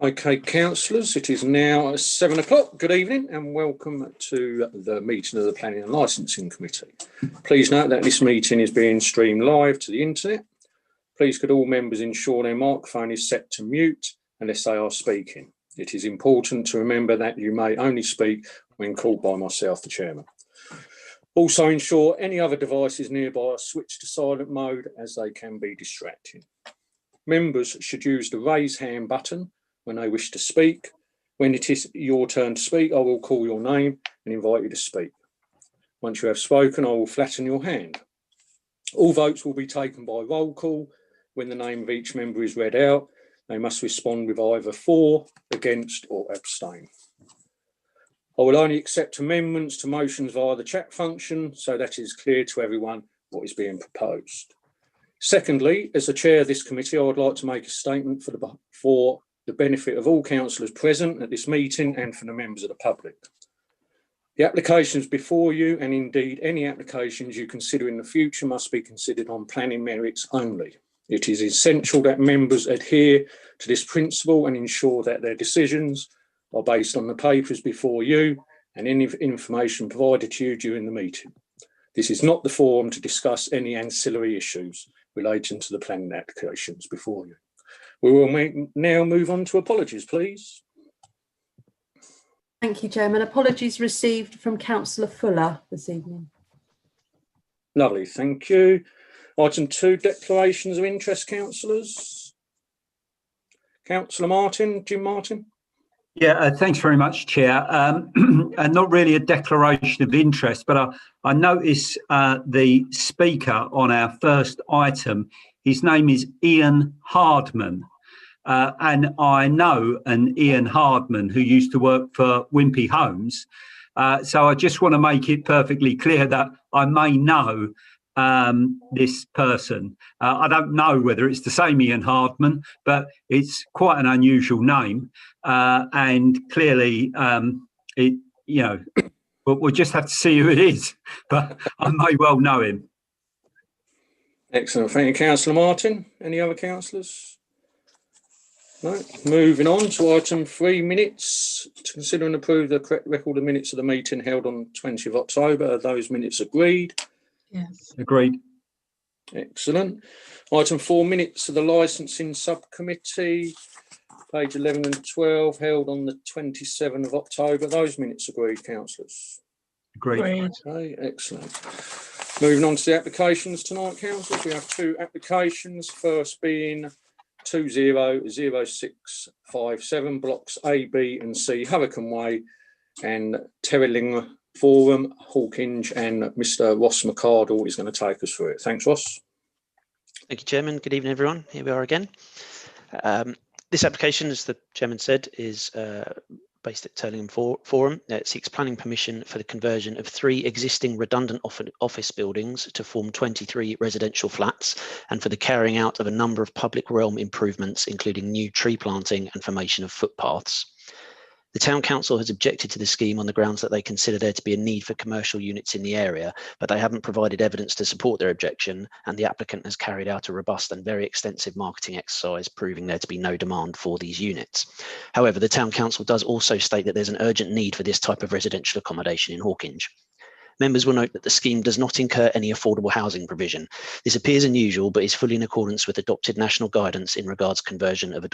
Okay, councillors, it is now 7 o'clock. Good evening and welcome to the meeting of the Planning and Licensing Committee. Please note that this meeting is being streamed live to the internet. Please could all members ensure their microphone is set to mute unless they are speaking. It is important to remember that you may only speak when called by myself, the chairman. Also ensure any other devices nearby are switched to silent mode as they can be distracting. Members should use the raise hand button when they wish to speak. When it is your turn to speak, I will call your name and invite you to speak. Once you have spoken, I will flatten your hand. All votes will be taken by roll call. When the name of each member is read out, they must respond with either for, against or abstain. I will only accept amendments to motions via the chat function so that it is clear to everyone what is being proposed. Secondly, as the chair of this committee, I would like to make a statement for the benefit of all councillors present at this meeting and for the members of the public. The applications before you, and indeed any applications you consider in the future, must be considered on planning merits only. It is essential that members adhere to this principle and ensure that their decisions are based on the papers before you and any information provided to you during the meeting. This is not the forum to discuss any ancillary issues relating to the planning applications before you. We will now move on to apologies, please. Thank you, Chairman. Apologies received from Councillor Fuller this evening. Lovely, thank you. Item 2, declarations of interest, councillors. Councillor Martin, Jim Martin. Yeah, thanks very much, Chair. And not really a declaration of interest, but I notice the speaker on our first item, his name is Ian Hardman. And I know an Ian Hardman who used to work for Wimpey Homes. So I just want to make it perfectly clear that I may know this person. I don't know whether it's the same Ian Hardman, but it's quite an unusual name. And clearly, we'll just have to see who it is, but I may well know him. Excellent. Thank you, Councillor Martin. Any other councillors? No. Moving on to item 3, minutes. To consider and approve the correct record of minutes of the meeting held on 20th of October. Are those minutes agreed? Yes. Agreed. Excellent. Item 4, minutes of the licensing subcommittee, page 11 and 12, held on the 27th of October. Those minutes agreed, councillors? Agreed. Okay, excellent. Moving on to the applications tonight, councillors. We have 2 applications, first being 200657 blocks A, B and C, Hurricane Way and Terreling Forum, Hawkinge, and Mr. Ross McCardle is going to take us through it. Thanks, Ross. Thank you, Chairman. Good evening, everyone. Here we are again. This application, as the Chairman said, is based at Terlingham Forum. It seeks planning permission for the conversion of 3 existing redundant office buildings to form 23 residential flats and for the carrying out of a number of public realm improvements, including new tree planting and formation of footpaths. The Town Council has objected to the scheme on the grounds that they consider there to be a need for commercial units in the area, but they haven't provided evidence to support their objection, and the applicant has carried out a robust and very extensive marketing exercise proving there to be no demand for these units. However, the Town Council does also state that there's an urgent need for this type of residential accommodation in Hawkinge. Members will note that the scheme does not incur any affordable housing provision. This appears unusual, but is fully in accordance with adopted national guidance in regards conversion of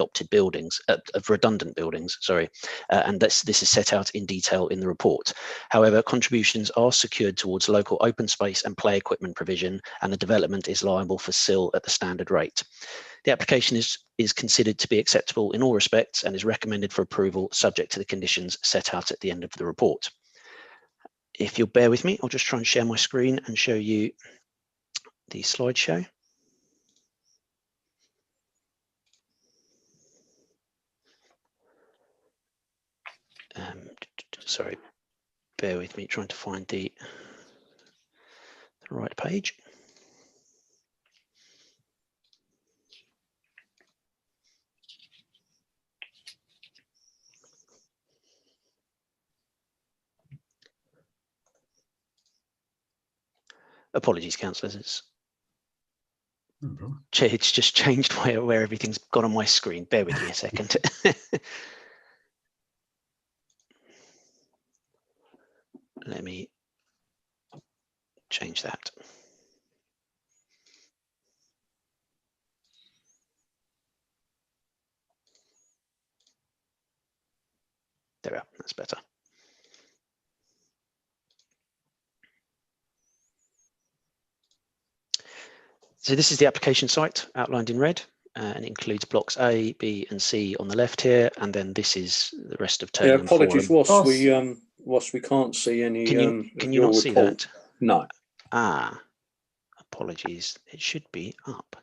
redundant buildings, and this is set out in detail in the report. However, contributions are secured towards local open space and play equipment provision, and the development is liable for SIL at the standard rate. The application is considered to be acceptable in all respects and is recommended for approval subject to the conditions set out at the end of the report. If you'll bear with me, I'll just try and share my screen and show you the slideshow. Sorry, bear with me, trying to find the right page. Apologies, councillors. It's just changed where everything's gone on my screen. Bear with me a second. Let me change that. There we are, that's better. So this is the application site outlined in red, and it includes blocks A, B, and C on the left here, and then this is the rest of Yeah, Turnham apologies, Forum. whilst we can't see any. Can you not see that? No. Ah, apologies. It should be up.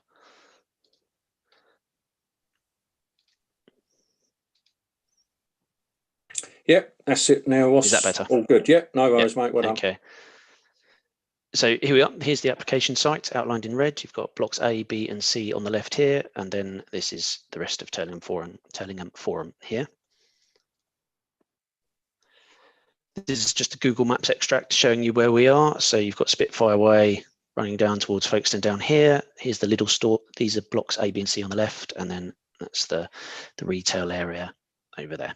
Yep, that's it now. Is that better? All good. Yep, no worries, mate. Well done. Okay. So here we are. Here's the application site outlined in red. You've got blocks A, B, and C on the left here, and then this is the rest of Turlingham Forum here. This is just a Google Maps extract showing you where we are. So you've got Spitfire Way running down towards Folkestone down here. Here's the Lidl store. These are blocks A, B, and C on the left, and then that's the retail area over there.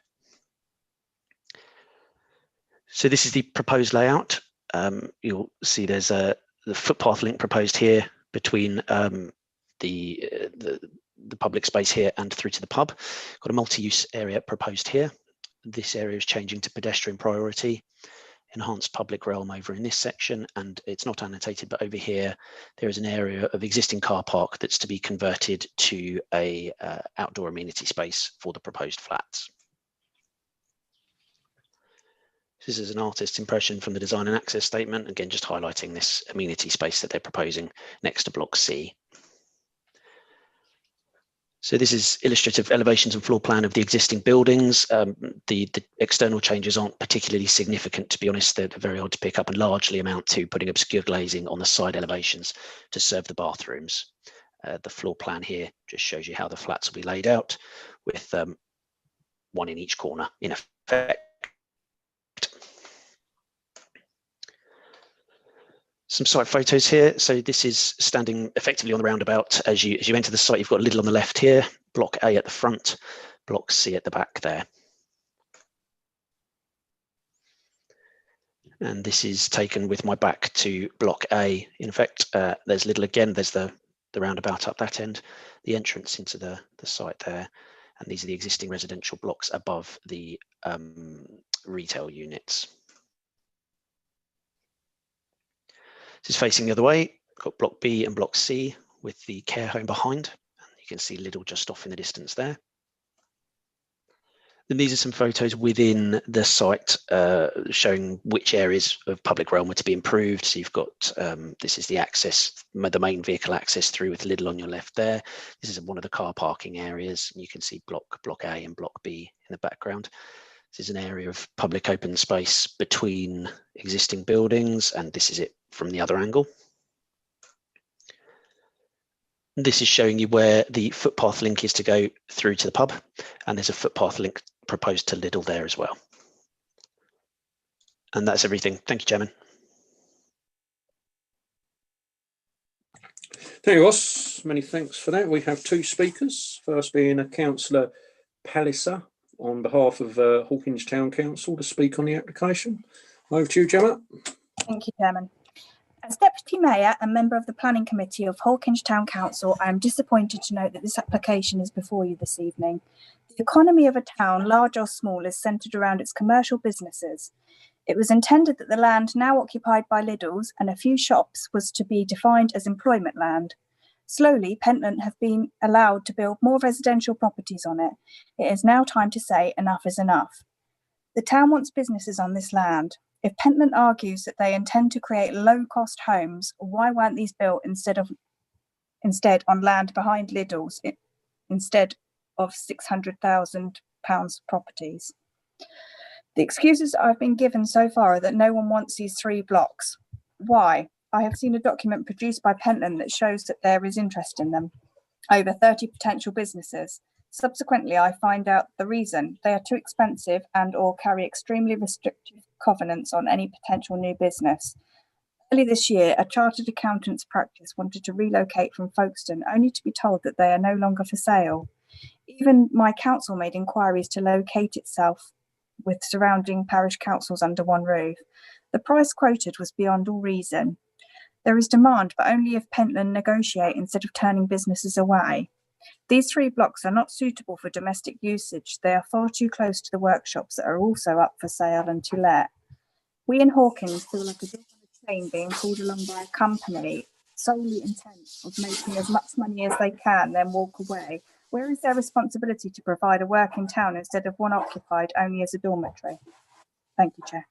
So this is the proposed layout. You'll see there's the footpath link proposed here between the public space here and through to the pub. Got a multi-use area proposed here. This area is changing to pedestrian priority, enhanced public realm over in this section, and it's not annotated, but over here there is an area of existing car park that's to be converted to a outdoor amenity space for the proposed flats. This is an artist's impression from the design and access statement, again just highlighting this amenity space that they're proposing next to block C. So this is illustrative elevations and floor plan of the existing buildings. The external changes aren't particularly significant, to be honest. They're very hard to pick up and largely amount to putting obscure glazing on the side elevations to serve the bathrooms. The floor plan here just shows you how the flats will be laid out, with one in each corner in effect. Some site photos here. So this is standing effectively on the roundabout. As you enter the site, you've got Lidl on the left here, block A at the front, block C at the back there. And this is taken with my back to block A. In fact, there's Lidl again. There's the roundabout up that end, the entrance into the site there. And these are the existing residential blocks above the retail units. This is facing the other way. Got block B and block C with the care home behind. And you can see Lidl just off in the distance there. Then these are some photos within the site showing which areas of public realm are to be improved. So you've got, this is the access, the main vehicle access through with Lidl on your left there. This is one of the car parking areas. You can see block A and block B in the background. This is an area of public open space between existing buildings, and this is it from the other angle. This is showing you where the footpath link is to go through to the pub, and there's a footpath link proposed to Lidl there as well. And that's everything. Thank you, Chairman. Thank you, Ross. Many thanks for that. We have two speakers, first being Councillor Palliser on behalf of Hawkinge Town Council to speak on the application. Over to you, Gemma. Thank you, Chairman. As Deputy Mayor and member of the Planning Committee of Hawkinge Town Council, I am disappointed to note that this application is before you this evening. The economy of a town, large or small, is centred around its commercial businesses. It was intended that the land now occupied by Lidl's and a few shops was to be defined as employment land. Slowly, Pentland have been allowed to build more residential properties on it. It is now time to say enough is enough. The town wants businesses on this land. If Pentland argues that they intend to create low-cost homes, why weren't these built instead on land behind Lidl's instead of £600,000 properties? The excuses I've been given so far are that no one wants these 3 blocks. Why? I have seen a document produced by Pentland that shows that there is interest in them. Over 30 potential businesses. Subsequently, I find out the reason. They are too expensive and or carry extremely restrictive covenants on any potential new business. Early this year, a chartered accountant's practice wanted to relocate from Folkestone, only to be told that they are no longer for sale. Even my council made inquiries to locate itself with surrounding parish councils under one roof. The price quoted was beyond all reason. There is demand, but only if Pentland negotiate instead of turning businesses away. These 3 blocks are not suitable for domestic usage. They are far too close to the workshops that are also up for sale and to let. We in Hawkins feel like a dog on a train being pulled along by a company solely intent of making as much money as they can, then walk away. Where is their responsibility to provide a working town instead of one occupied only as a dormitory? Thank you, Chair.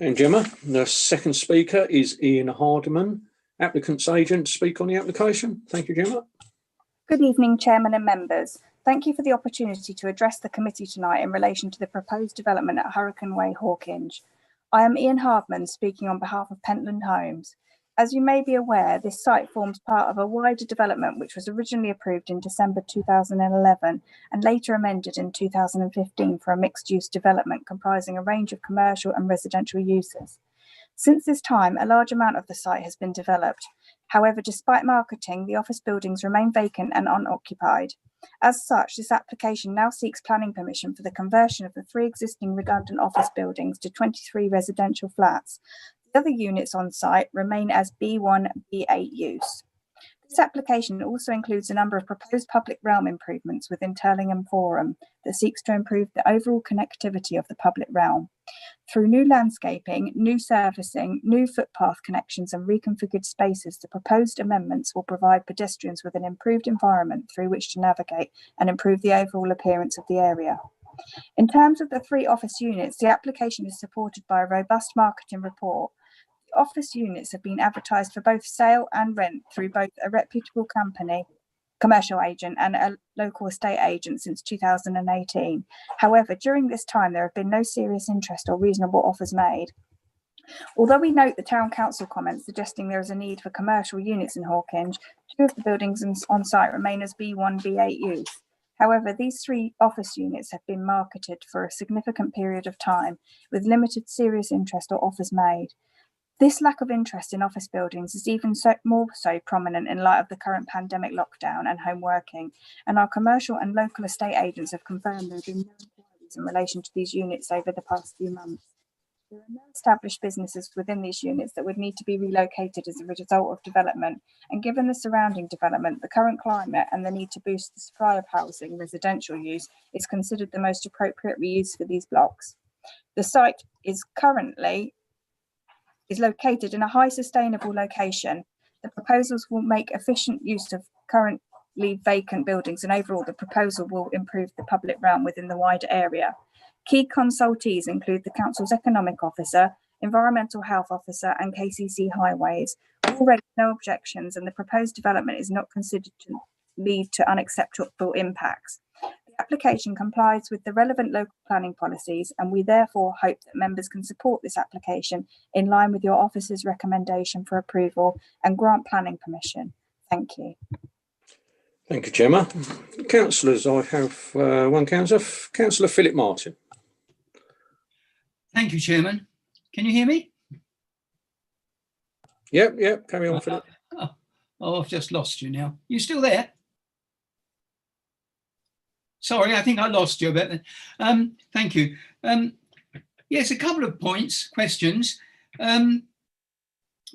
And Gemma, the second speaker is Ian Hardiman, applicant's agent, to speak on the application. Thank you, Gemma. Good evening, Chairman and members. Thank you for the opportunity to address the committee tonight in relation to the proposed development at Hurricane Way, Hawkinge. I am Ian Hardman, speaking on behalf of Pentland Homes. As you may be aware, this site forms part of a wider development which was originally approved in December 2011 and later amended in 2015 for a mixed-use development comprising a range of commercial and residential uses. Since this time, a large amount of the site has been developed. However, despite marketing, the office buildings remain vacant and unoccupied. As such, this application now seeks planning permission for the conversion of the 3 existing redundant office buildings to 23 residential flats. The other units on site remain as B1, B8 use. This application also includes a number of proposed public realm improvements within Turlingham Forum that seeks to improve the overall connectivity of the public realm. Through new landscaping, new servicing, new footpath connections and reconfigured spaces, the proposed amendments will provide pedestrians with an improved environment through which to navigate and improve the overall appearance of the area. In terms of the 3 office units, the application is supported by a robust marketing report. The office units have been advertised for both sale and rent through both a reputable company, commercial agent, and a local estate agent since 2018. However, during this time, there have been no serious interest or reasonable offers made. Although we note the Town Council comments suggesting there is a need for commercial units in Hawkinge, 2 of the buildings on site remain as B1, B8 use. However, these 3 office units have been marketed for a significant period of time with limited serious interest or offers made. This lack of interest in office buildings is even more so prominent in light of the current pandemic lockdown and home working, and our commercial and local estate agents have confirmed there have been no inquiries in relation to these units over the past few months. There are no established businesses within these units that would need to be relocated as a result of development, and given the surrounding development, the current climate and the need to boost the supply of housing, residential use is considered the most appropriate reuse for these blocks. The site is located in a high sustainable location. The proposals will make efficient use of currently vacant buildings, and overall the proposal will improve the public realm within the wider area. Key consultees include the Council's Economic Officer, Environmental Health Officer and KCC Highways. All raised no objections, and the proposed development is not considered to lead to unacceptable impacts. The application complies with the relevant local planning policies, and we therefore hope that members can support this application in line with your office's recommendation for approval and grant planning permission. Thank you. Thank you, Gemma. Councillors, I have one councillor, Councillor Philip Martin. Thank you, Chairman. Can you hear me? Yep, carry on, Philip. Oh, I've just lost you now. You still there? Sorry, I think I lost you a bit. Thank you. Yes, a couple of questions. I'm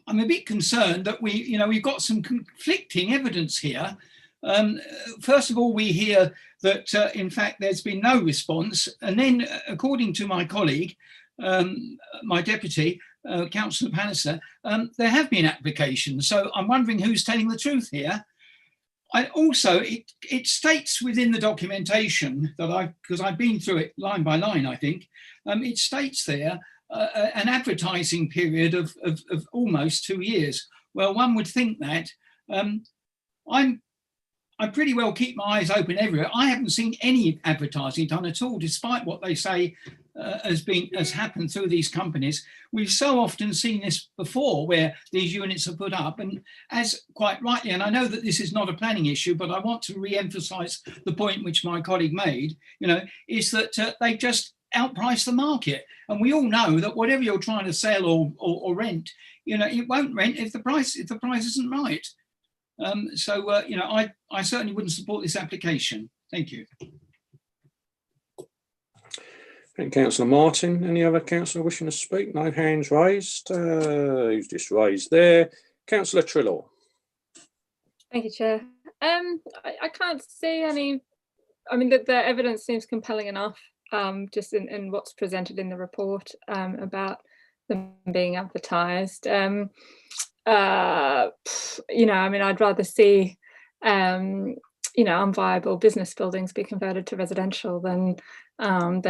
a bit concerned that we've got some conflicting evidence here. First of all, we hear that in fact there's been no response, and then according to my colleague, my deputy, Councillor Palliser, there have been applications. So I'm wondering who's telling the truth here. It states within the documentation that because I've been through it line by line, I think, it states there an advertising period of almost 2 years. Well, one would think that I pretty well keep my eyes open everywhere. I haven't seen any advertising done at all, despite what they say has happened through these companies. We've so often seen this before, where these units are put up, and as quite rightly, and I know that this is not a planning issue, but I want to re-emphasise the point which my colleague made. Is that they just outprice the market. And we all know that whatever you're trying to sell or rent, it won't rent if the price isn't right. I certainly wouldn't support this application. Thank you. Thank you, Councillor Martin. Any other councillor wishing to speak? No hands raised. Who's just raised there? Councillor Trelaw. Thank you, Chair. I can't see any. I mean, the evidence seems compelling enough, just in what's presented in the report about them being advertised. I mean, I'd rather see, unviable business buildings be converted to residential than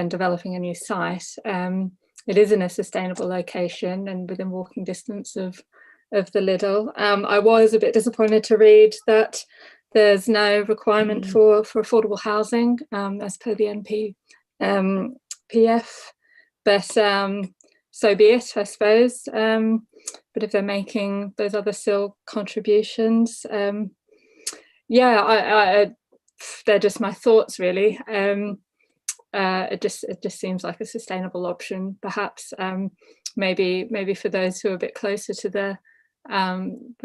developing a new site. It is in a sustainable location and within walking distance of the Lidl. I was a bit disappointed to read that there's no requirement for affordable housing as per the NPPF, but so be it, I suppose. But if they're making those other SIL contributions, they're just my thoughts, really. It just seems like a sustainable option, perhaps. Maybe for those who are a bit closer to the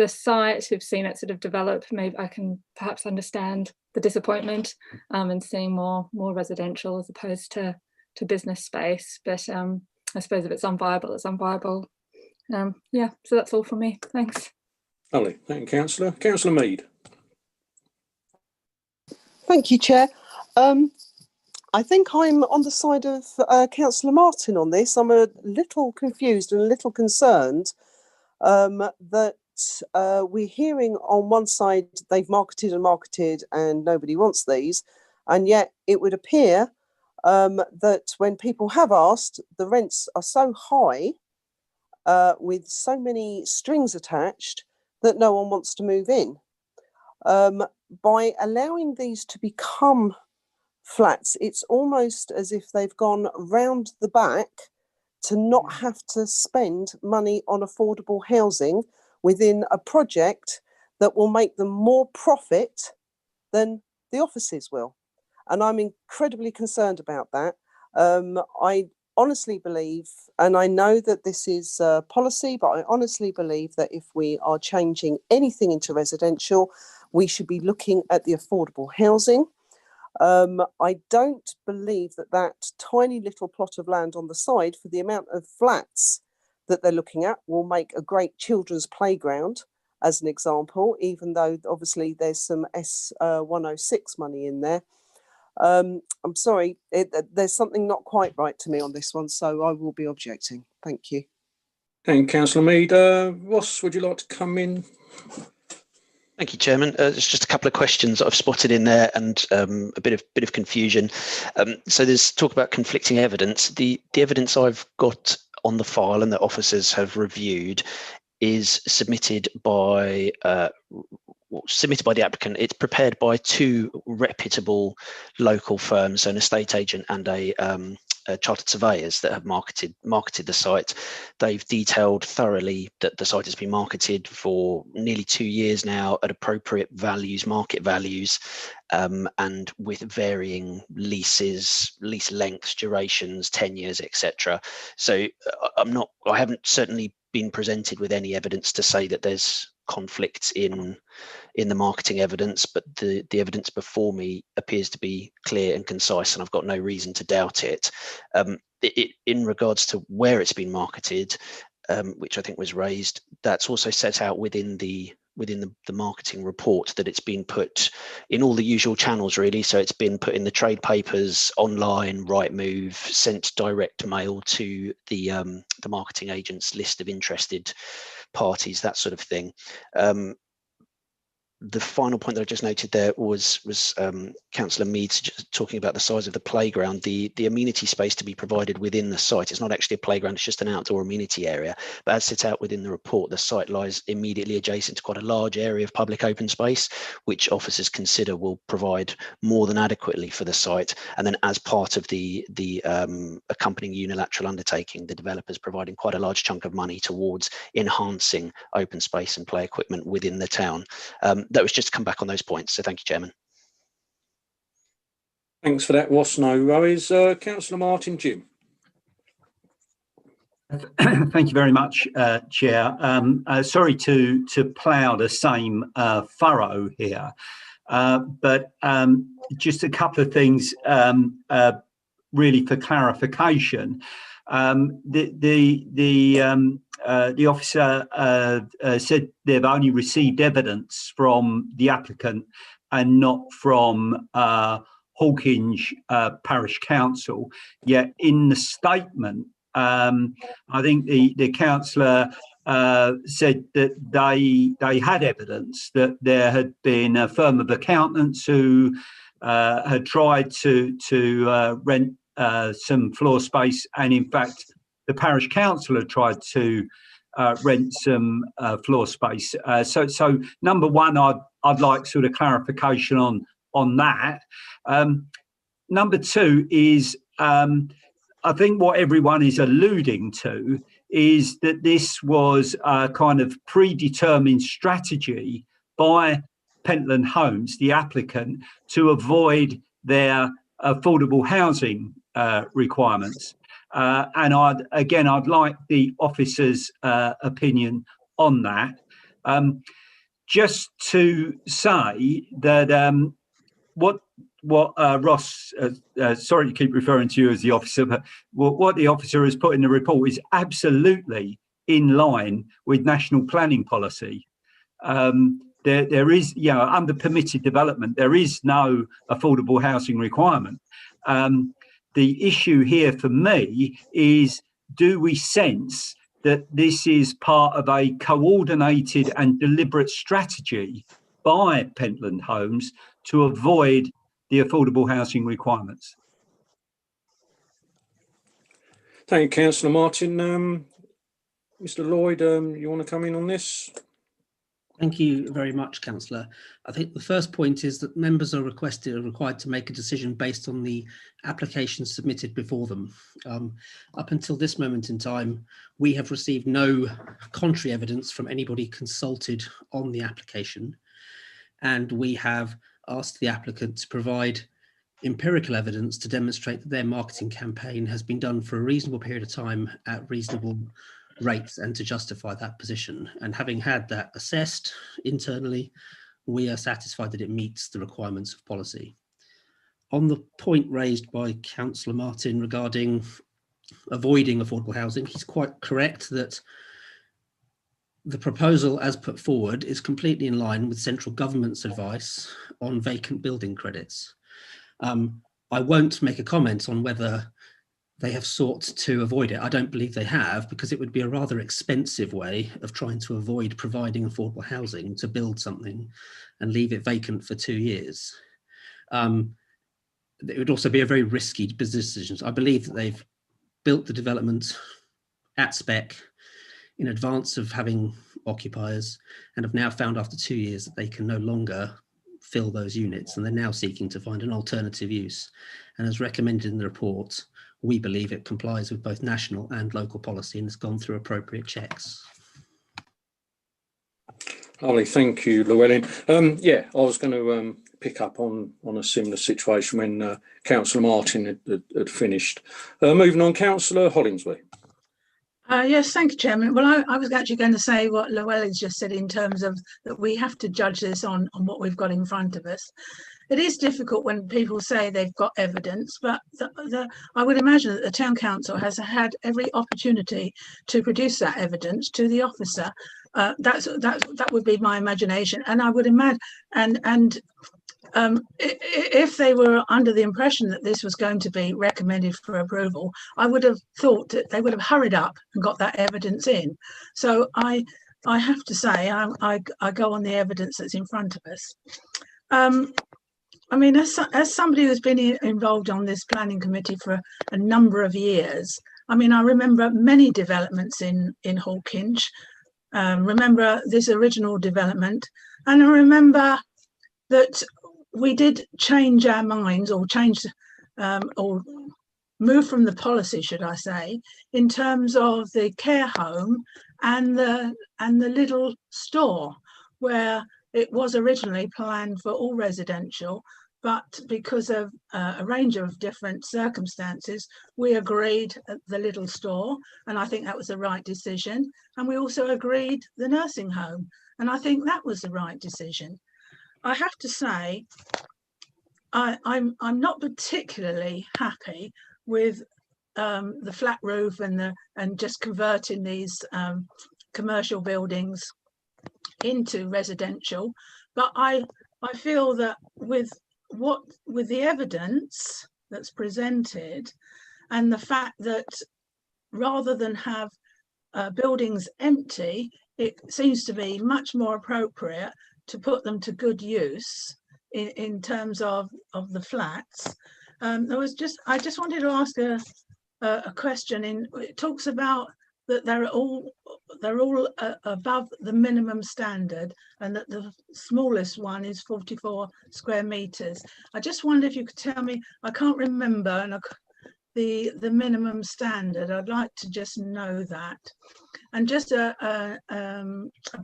site, who've seen it sort of develop, maybe I can perhaps understand the disappointment in seeing more residential as opposed to business space. But I suppose if it's unviable, it's unviable. So that's all from me. Thanks. Lovely. Thank you, Councillor. Councillor Mead. Thank you, Chair. I think I'm on the side of Councillor Martin on this. I'm a little confused and a little concerned that we're hearing on one side they've marketed and nobody wants these, and yet it would appear that when people have asked, the rents are so high with so many strings attached that no one wants to move in. By allowing these to become flats, it's almost as if they've gone round the back to not have to spend money on affordable housing within a project that will make them more profit than the offices will. And I'm incredibly concerned about that. I honestly believe, and I know that this is policy, but I honestly believe that if we are changing anything into residential, we should be looking at the affordable housing. I don't believe that tiny little plot of land on the side, for the amount of flats that they're looking at, will make a great children's playground, as an example, even though obviously there's some S106 money in there. I'm sorry, there's something not quite right to me on this one, so I will be objecting. Thank you. Thank you, Councillor Mead. Ross, would you like to come in? Thank you, Chairman. There's just a couple of questions that I've spotted in there, and a bit of confusion. So there's talk about conflicting evidence. The evidence I've got on the file and that officers have reviewed is submitted by the applicant. It's prepared by two reputable local firms, so an estate agent and a chartered surveyors that have marketed the site. They've detailed thoroughly that the site has been marketed for nearly 2 years now at appropriate values, market values, and with varying lease lengths, durations, tenures, etc. So I haven't certainly been presented with any evidence to say that there's conflicts in the marketing evidence, but the evidence before me appears to be clear and concise, and I've got no reason to doubt it. In regards to where it's been marketed, which I think was raised, that's also set out within the marketing report, that it's been put in all the usual channels, really. So it's been put in the trade papers, online, Rightmove, sent direct mail to the marketing agent's list of interested parties, that sort of thing. The final point that I just noted there was Councillor Mead talking about the size of the playground. The amenity space to be provided within the site, it's not actually a playground, it's just an outdoor amenity area. But as set out within the report, the site lies immediately adjacent to quite a large area of public open space, which officers consider will provide more than adequately for the site. And then as part of the accompanying unilateral undertaking, the developer's providing quite a large chunk of money towards enhancing open space and play equipment within the town. That was just to come back on those points. So thank you, Chairman. Thanks for that, Ross. No worries. Councillor Martin, Jim. Thank you very much, Chair. Sorry to plough the same furrow here, but just a couple of things really for clarification. The officer said they've only received evidence from the applicant and not from Hawkinge Parish Council. Yet in the statement, I think the councillor said that they had evidence that there had been a firm of accountants who had tried to rent some floor space, and in fact the parish council had tried to rent some floor space. So number one, I'd like sort of clarification on that. Number two is I think what everyone is alluding to is that this was a kind of predetermined strategy by Pentland Homes, the applicant, to avoid their affordable housing requirements. And I'd like the officer's opinion on that. Just to say that what Ross, sorry to keep referring to you as the officer, but what the officer has put in the report is absolutely in line with national planning policy. There is, under permitted development, there is no affordable housing requirement. The issue here for me is, do we sense that this is part of a coordinated and deliberate strategy by Pentland Homes to avoid the affordable housing requirements? Thank you, Councillor Martin. Mr. Lloyd, you want to come in on this? Thank you very much, Councillor. I think the first point is that members are required to make a decision based on the applications submitted before them. Up until this moment in time, we have received no contrary evidence from anybody consulted on the application, and we have asked the applicant to provide empirical evidence to demonstrate that their marketing campaign has been done for a reasonable period of time at reasonable rates and to justify that position. And having had that assessed internally, we are satisfied that it meets the requirements of policy. On the point raised by Councillor Martin regarding avoiding affordable housing, he's quite correct that the proposal as put forward is completely in line with central government's advice on vacant building credits. I won't make a comment on whether they have sought to avoid it. I don't believe they have, because it would be a rather expensive way of trying to avoid providing affordable housing to build something and leave it vacant for 2 years. It would also be a very risky business decision. I believe that they've built the development at spec in advance of having occupiers, and have now found after 2 years that they can no longer fill those units, and they're now seeking to find an alternative use. And as recommended in the report, we believe it complies with both national and local policy and has gone through appropriate checks. Lovely, thank you, Llewellyn. Yeah, I was going to pick up on a similar situation when Councillor Martin had finished. Moving on, Councillor Hollingsworth. Yes, thank you, Chairman. Well, I was actually going to say what Llewellyn's just said in terms of that we have to judge this on what we've got in front of us. It is difficult when people say they've got evidence, but I would imagine that the Town Council has had every opportunity to produce that evidence to the officer. That would be my imagination, and I would imagine, if they were under the impression that this was going to be recommended for approval, I would have thought that they would have hurried up and got that evidence in. So I have to say I go on the evidence that's in front of us. I mean, as somebody who's been involved on this planning committee for a number of years, I mean, I remember many developments in Hawkinge. Remember this original development, and I remember that we did change our minds, or or move from the policy, should I say, in terms of the care home and the little store, where it was originally planned for all residential, but because of a range of different circumstances, we agreed at the little store, and I think that was the right decision. And we also agreed the nursing home, and I think that was the right decision. I have to say, I'm not particularly happy with the flat roof and just converting these commercial buildings into residential, but I feel that with the evidence that's presented and the fact that rather than have buildings empty, it seems to be much more appropriate to put them to good use in terms of the flats. I just wanted to ask a question. It talks about that they're all above the minimum standard, and that the smallest one is 44 square meters. I just wonder if you could tell me, I can't remember the minimum standard. I'd like to just know that. And just a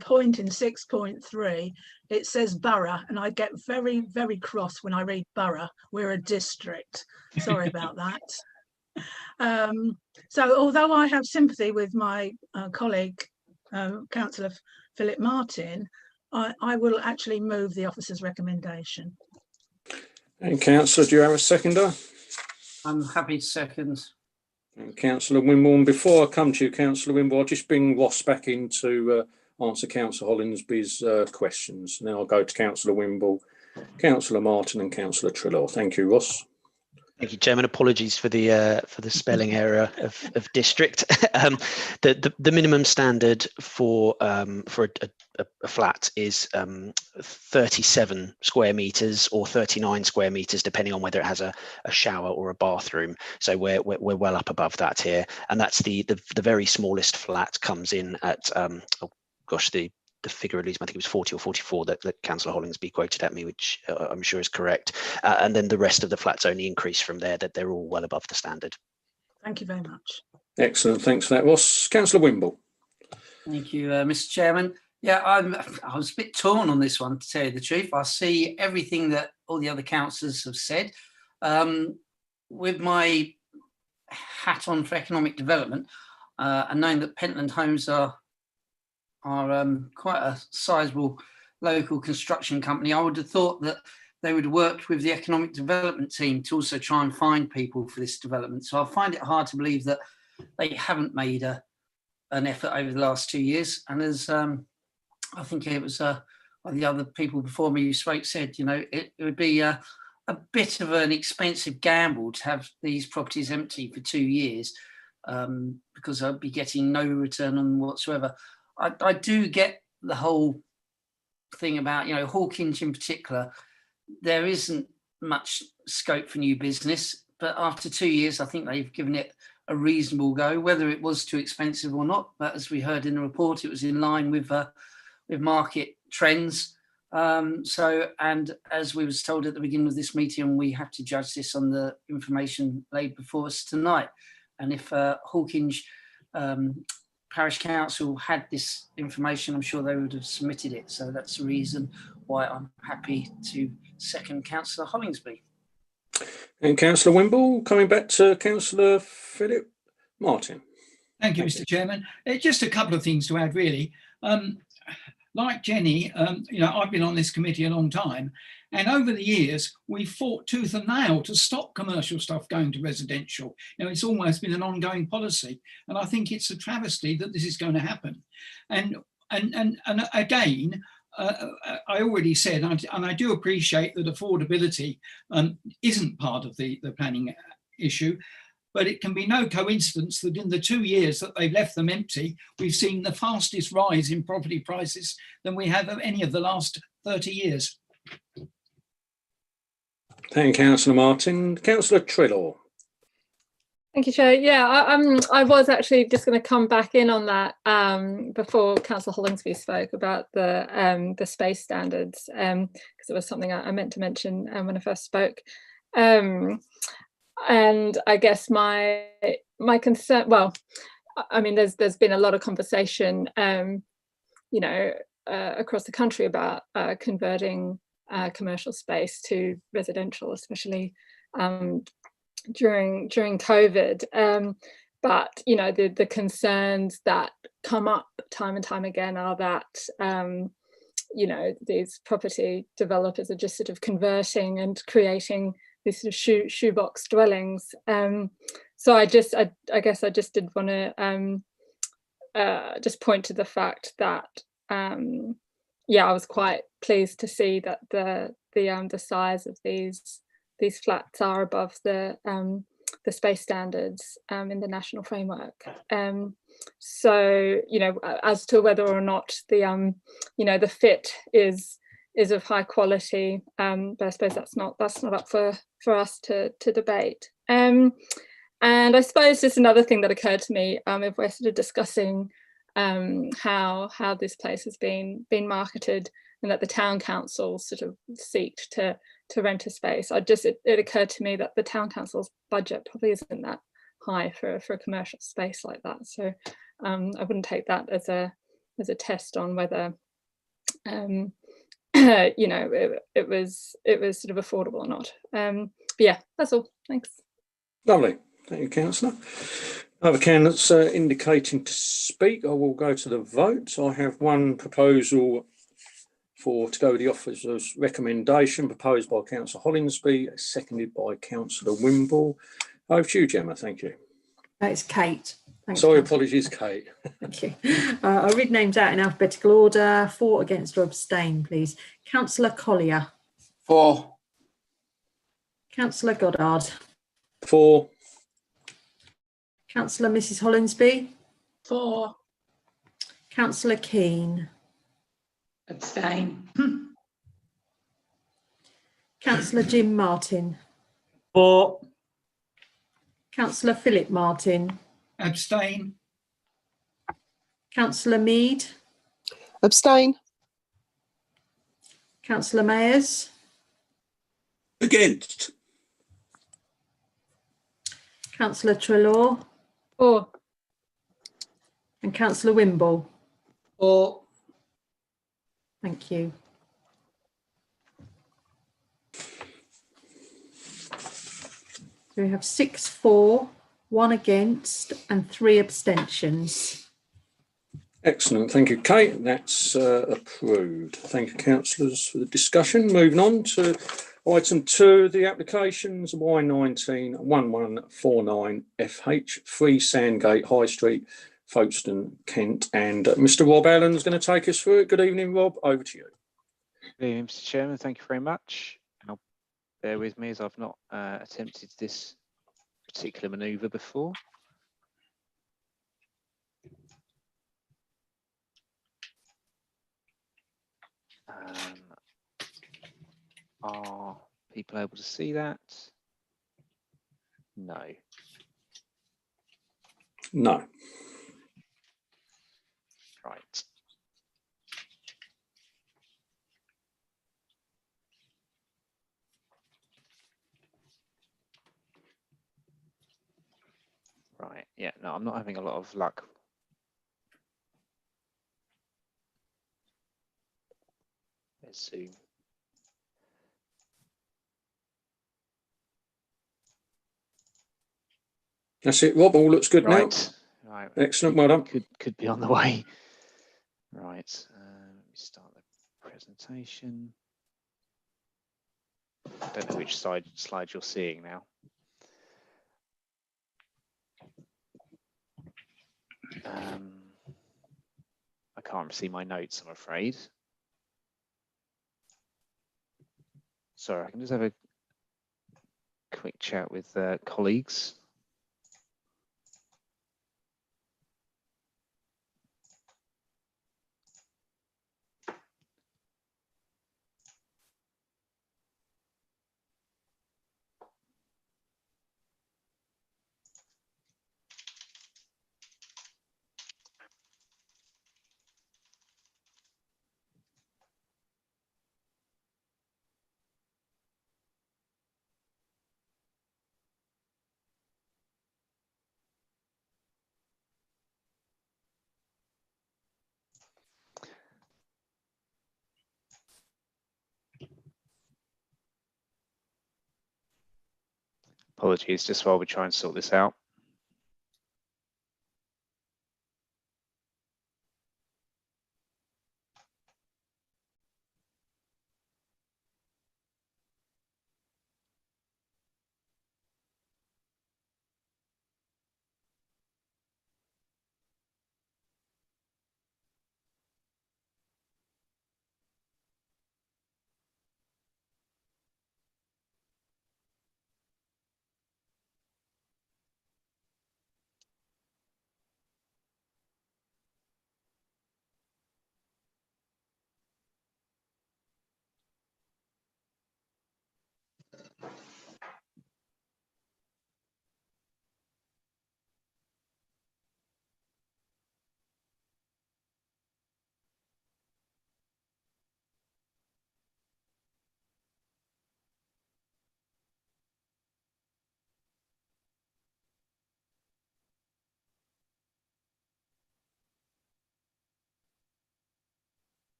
point in 6.3, it says borough, and I get very, very cross when I read borough. We're a district. Sorry about that. So although I have sympathy with my colleague, Councillor Philip Martin, I will actually move the officer's recommendation. And Councillor, do you have a seconder? I'm happy to second. And Councillor Wimble, and before I come to you, Councillor Wimble, I'll just bring Ross back in to answer Councillor Hollingsby's questions. Then I'll go to Councillor Wimble, Councillor Martin and Councillor Treloar. Thank you, Ross. Thank you, Chairman. Apologies for the spelling error of district. The minimum standard for a flat is 37 square meters or 39 square meters, depending on whether it has a shower or a bathroom. So we're well up above that here, and that's the very smallest flat comes in at the figure at least, I think it was 40 or 44 that Councillor Hollingsby quoted at me, which I'm sure is correct. And then the rest of the flats only increase from there, that they're all well above the standard. Thank you very much. Excellent, thanks for that, Ross. Councillor Wimble. Thank you, Mr. Chairman. Yeah, I was a bit torn on this one, to tell you the truth. I see everything that all the other councillors have said. With my hat on for economic development, and knowing that Pentland Homes are quite a sizable local construction company, I would have thought that they would have worked with the economic development team to also try and find people for this development. So I find it hard to believe that they haven't made an effort over the last 2 years. And as I think it was one of the other people before me who spoke said, you know, it would be a bit of an expensive gamble to have these properties empty for 2 years, because I'd be getting no return on whatsoever. I do get the whole thing about, you know, Hawkinge in particular, there isn't much scope for new business, but after 2 years, I think they've given it a reasonable go, whether it was too expensive or not. But as we heard in the report, it was in line with market trends. And as we was told at the beginning of this meeting, we have to judge this on the information laid before us tonight. And if Hawkinge Parish Council had this information, I'm sure they would have submitted it. So that's the reason why I'm happy to second Councillor Hollingsby. And Councillor Wimble, coming back to Councillor Philip Martin. Thank you, Mr. Chairman. Just a couple of things to add, really. Like Jenny, you know, I've been on this committee a long time, and over the years, we've fought tooth and nail to stop commercial stuff going to residential. You know, it's almost been an ongoing policy, and I think it's a travesty that this is going to happen. And again, I already said, and I do appreciate that affordability isn't part of the planning issue, but it can be no coincidence that in the 2 years that they've left them empty, we've seen the fastest rise in property prices than we have of any of the last 30 years. Thank you, Councillor Martin. Councillor Treloar. Thank you, Chair. Yeah, I was actually just going to come back in on that before Councillor Hollingsby spoke about the space standards, because it was something I meant to mention when I first spoke. And I guess my concern, well, I mean, there's been a lot of conversation, you know, across the country about converting commercial space to residential, especially during COVID. But you know, the concerns that come up time and time again are that you know, these property developers are just sort of converting and creating these sort of shoebox dwellings. So I guess I just did want to just point to the fact that yeah, I was quite pleased to see that the size of these flats are above the space standards in the national framework. So you know, as to whether or not the you know, the fit is of high quality, but I suppose that's not up for us to debate. And I suppose just another thing that occurred to me, if we're sort of discussing how this place has been marketed and that the town council sort of seek to rent a space, it occurred to me that the town council's budget probably isn't that high for a commercial space like that. So I wouldn't take that as a test on whether you know, it was sort of affordable or not. But yeah, that's all. Thanks. Lovely. Thank you, Councillor. Other candidates indicating to speak. I will go to the vote. I have one proposal to go with the officer's recommendation, proposed by Councillor Hollinsby, seconded by Councillor Wimble. Over to you, Gemma. Thank you. It's Kate. Thanks, Sorry, Councillor. apologies, Kate. Thank you. I'll read names out in alphabetical order. For, against or abstain, please. Councillor Collier. For. Councillor Goddard. For. Councillor Mrs Hollinsby. For. Councillor Keane. Abstain. Councillor Jim Martin. For. Councillor Philip Martin. Abstain. Councillor Mead. Abstain. Councillor Mayers. Against. Councillor Treloar. For. And Councillor Wimble. For. Thank you. So we have 6 for, 1 against and 3 abstentions. Excellent. Thank you, Kate. That's approved. Thank you, councillors, for the discussion. Moving on to item 2, the applications Y19 1149 FH 3 Sandgate High Street, Folkestone, Kent. And Mr. Rob Allen is going to take us through it. Good evening, Rob. Over to you. Good evening, Mr. Chairman. Thank you very much. Now, bear with me as I've not attempted this particular manoeuvre before. Are people able to see that? No. No. Right. Right. Yeah. No, I'm not having a lot of luck. Let's zoom. That's it, Rob. All looks good Right. now. Right. Excellent. Well done. Could be on the way. Right. Let me start the presentation. I don't know which slide you're seeing now. I can't see my notes, I'm afraid. Sorry, I can just have a quick chat with colleagues. Apologies, just while we try and sort this out.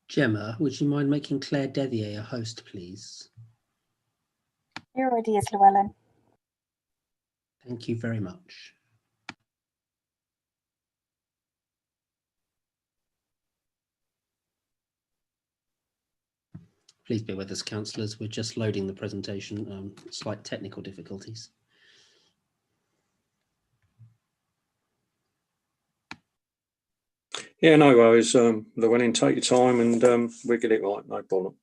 Gemma, would you mind making Claire Devier a host, please? Here already is, Llewellyn. Thank you very much. Please bear with us, councillors. We're just loading the presentation. Slight technical difficulties. Yeah, no worries. Llewellyn, take your time and we'll get it right, no problem.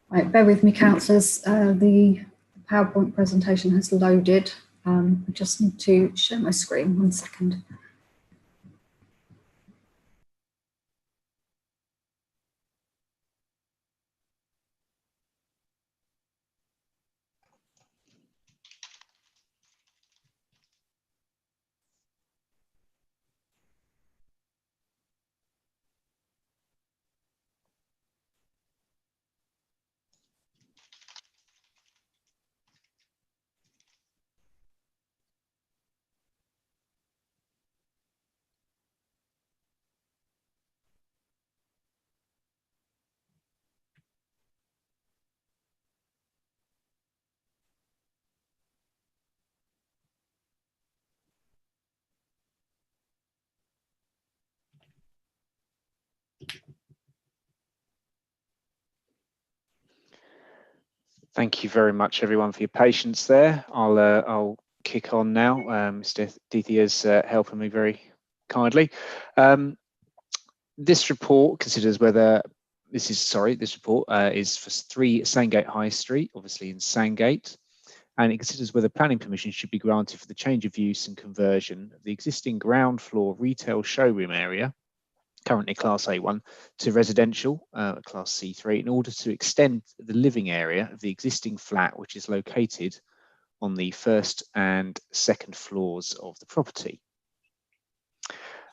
Right, bear with me, councillors. The PowerPoint presentation has loaded. I just need to share my screen. 1 second. Thank you very much, everyone, for your patience there. I'll kick on now. Mr. Dithier's helping me very kindly. This report considers whether this report is for 3 Sandgate High Street, obviously in Sandgate, and it considers whether planning permission should be granted for the change of use and conversion of the existing ground floor retail showroom area, currently Class A1, to residential, Class C3, in order to extend the living area of the existing flat, which is located on the first and second floors of the property.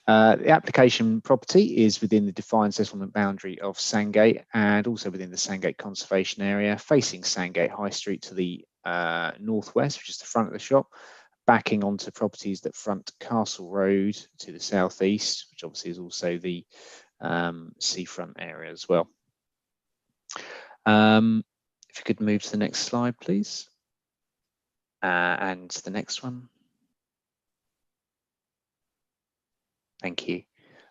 The application property is within the defined settlement boundary of Sandgate and also within the Sandgate Conservation Area, facing Sandgate High Street to the northwest, which is the front of the shop, backing onto properties that front Castle Road to the southeast, which obviously is also the seafront area as well. If you could move to the next slide, please. And the next one. Thank you.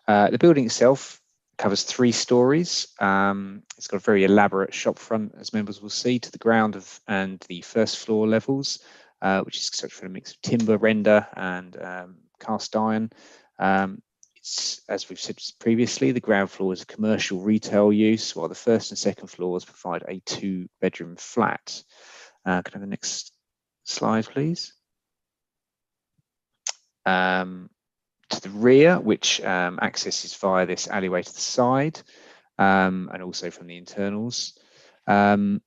The building itself covers 3 stories. It's got a very elaborate shop front, as members will see, to the ground and the first floor levels, which is constructed from a mix of timber, render, and cast iron. It's, as we've said previously, the ground floor is a commercial retail use, while the first and second floors provide a 2-bedroom flat. Can I have the next slide, please? To the rear, which accesses via this alleyway to the side, and also from the internals. There's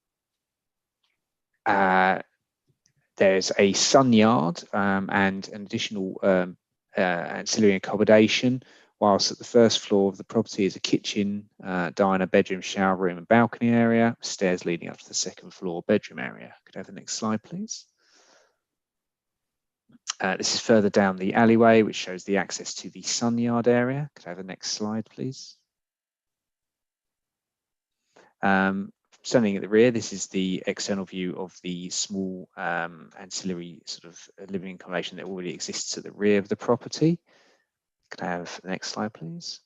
a sun yard and an additional ancillary accommodation, whilst at the first floor of the property is a kitchen, diner, bedroom, shower room and balcony area, stairs leading up to the second floor bedroom area. Could I have the next slide, please? This is further down the alleyway, which shows the access to the sun yard area. Could I have the next slide, please? Standing at the rear, this is the external view of the small ancillary sort of living accommodation that already exists at the rear of the property. Could I have the next slide, please?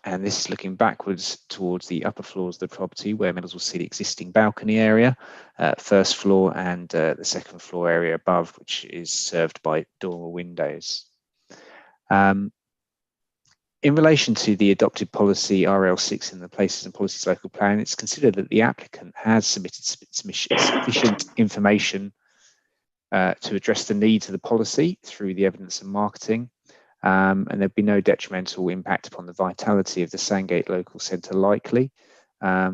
And this is looking backwards towards the upper floors of the property, where members will see the existing balcony area, first floor, and the second floor area above, which is served by dormer windows. In relation to the adopted policy RL6 in the Places and Policies Local Plan, it's considered that the applicant has submitted sufficient information to address the needs of the policy through the evidence and marketing. And there'd be no detrimental impact upon the vitality of the Sandgate local centre likely,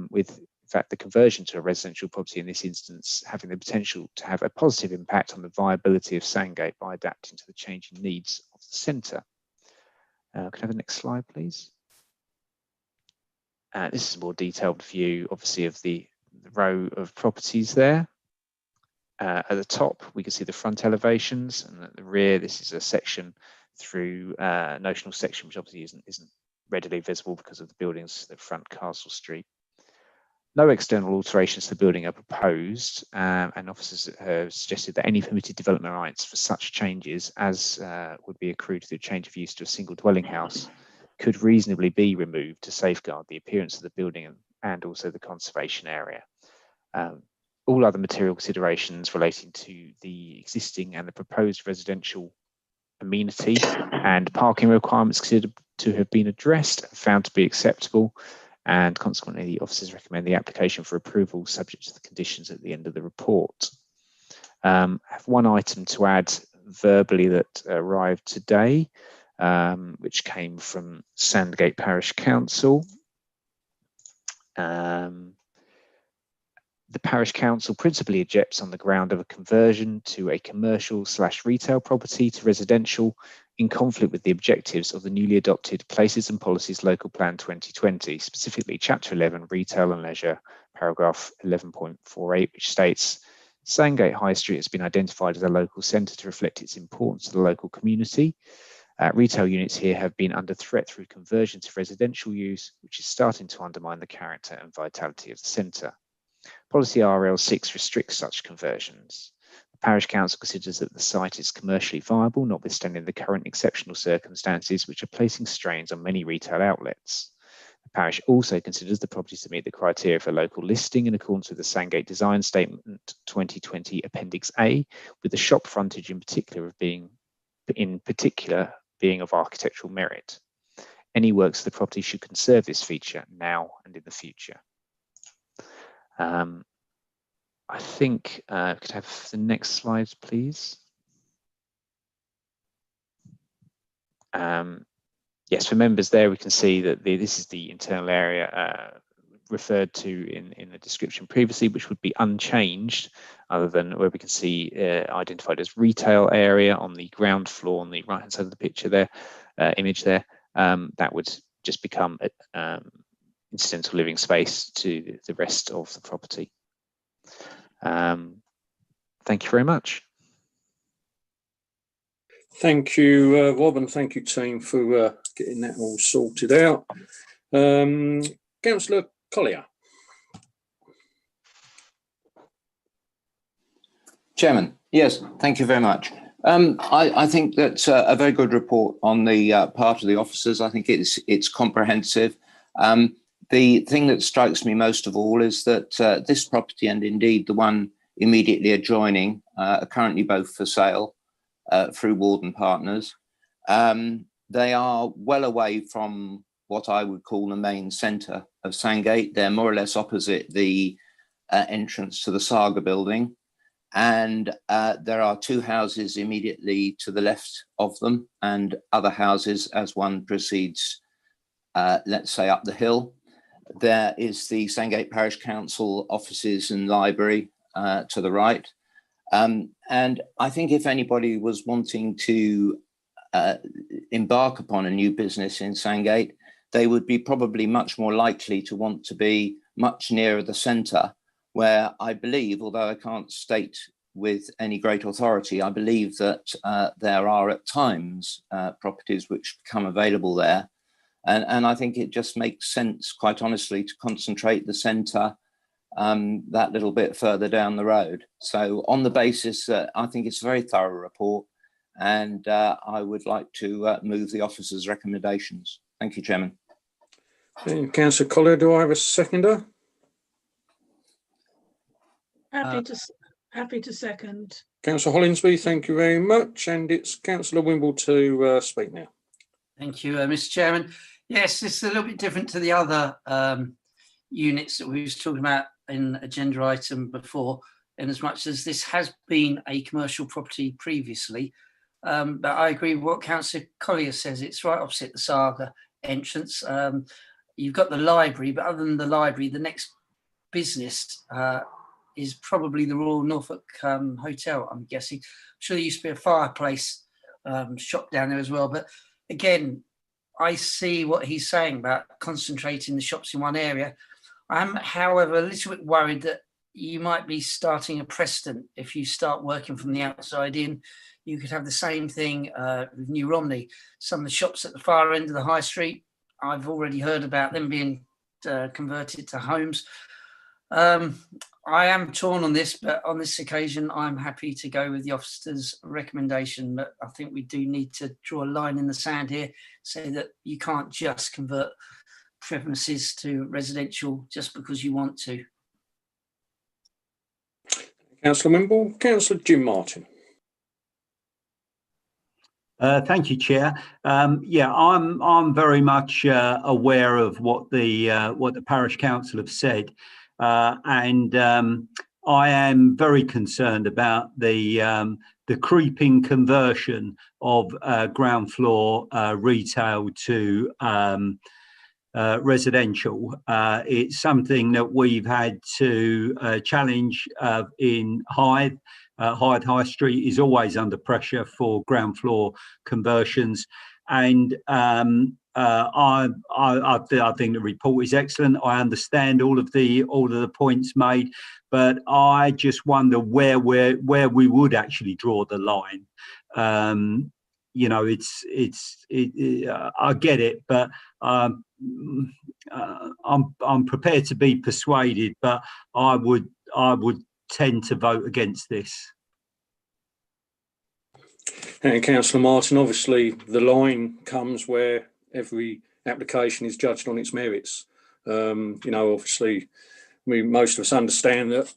with in fact the conversion to a residential property in this instance having the potential to have a positive impact on the viability of Sandgate by adapting to the changing needs of the centre. Could I have the next slide, please? This is a more detailed view, obviously, of the row of properties there. At the top, we can see the front elevations, and at the rear, this is a section through notional section, which obviously isn't readily visible because of the buildings that front Castle Street. No external alterations to the building are proposed, and officers have suggested that any permitted development rights for such changes as would be accrued through change of use to a single dwelling house could reasonably be removed to safeguard the appearance of the building and also the conservation area. All other material considerations relating to the existing and the proposed residential amenity and parking requirements considered to have been addressed and found to be acceptable, and consequently the officers recommend the application for approval subject to the conditions at the end of the report. I have one item to add verbally that arrived today, which came from Sandgate Parish Council. The Parish Council principally objects on the ground of a conversion to a commercial/retail property to residential in conflict with the objectives of the newly adopted Places and Policies Local Plan 2020, specifically Chapter 11, Retail and Leisure, paragraph 11.48, which states, Sandgate High Street has been identified as a local centre to reflect its importance to the local community. Retail units here have been under threat through conversion to residential use, which is starting to undermine the character and vitality of the centre. Policy RL6 restricts such conversions. The Parish Council considers that the site is commercially viable, notwithstanding the current exceptional circumstances which are placing strains on many retail outlets. The parish also considers the property to meet the criteria for local listing in accordance with the Sandgate Design Statement 2020 Appendix A, with the shop frontage in particular being of architectural merit. any works of the property should conserve this feature now and in the future. I think could I have the next slide, please? Yes, for members there, we can see that this is the internal area referred to in the description previously, which would be unchanged, other than where we can see identified as retail area on the ground floor on the right hand side of the picture there, image there. That would just become incidental living space to the rest of the property. Thank you very much. Thank you, Rob, and thank you, team, for getting that all sorted out. Councillor Collier. Chairman, yes, thank you very much. I think that's a very good report on the part of the officers. I think it's comprehensive. The thing that strikes me most of all is that this property and indeed the one immediately adjoining are currently both for sale through Warden Partners. They are well away from what I would call the main centre of Sandgate. They're more or less opposite the entrance to the Saga building. And there are two houses immediately to the left of them and other houses as one proceeds, let's say, up the hill. There is the Sandgate Parish Council offices and library to the right. And I think if anybody was wanting to embark upon a new business in Sandgate, they would be probably much more likely to want to be much nearer the centre, where I believe, although I can't state with any great authority, I believe that there are at times properties which become available there. And I think it just makes sense, quite honestly, to concentrate the centre that little bit further down the road. So on the basis that I think it's a very thorough report, and I would like to move the officer's recommendations. Thank you, Chairman. Councillor Collier, do I have a seconder? Happy to second. Councillor Hollinsby, thank you very much. And it's Councillor Wimble to speak now. Thank you, Mr. Chairman. Yes, this is a little bit different to the other units that we was talking about in agenda item before, in as much as this has been a commercial property previously. But I agree with what Councillor Collier says. It's right opposite the Saga entrance. You've got the library, but other than the library, the next business is probably the Royal Norfolk Hotel, I'm guessing. I'm sure there used to be a fireplace shop down there as well. But again, I see what he's saying about concentrating the shops in one area. I'm, however, a little bit worried that you might be starting a precedent if you start working from the outside in. You could have the same thing with New Romney. Some of the shops at the far end of the high street, I've already heard about them being converted to homes. I am torn on this, but on this occasion, I'm happy to go with the officer's recommendation. But I think we do need to draw a line in the sand here, say that you can't just convert premises to residential just because you want to. Councillor Wimble. Councillor Jim Martin. Thank you, Chair. Yeah, I'm very much aware of what the Parish Council have said, and I am very concerned about the creeping conversion of ground floor retail to residential. It's something that we've had to challenge in Hythe. Hythe High Street is always under pressure for ground floor conversions, and I think the report is excellent. I understand all of the points made, but I just wonder where we would actually draw the line. You know, I get it, but I'm prepared to be persuaded, but I would tend to vote against this. And Councillor Martin, obviously the line comes where every application is judged on its merits. You know, obviously most of us understand that,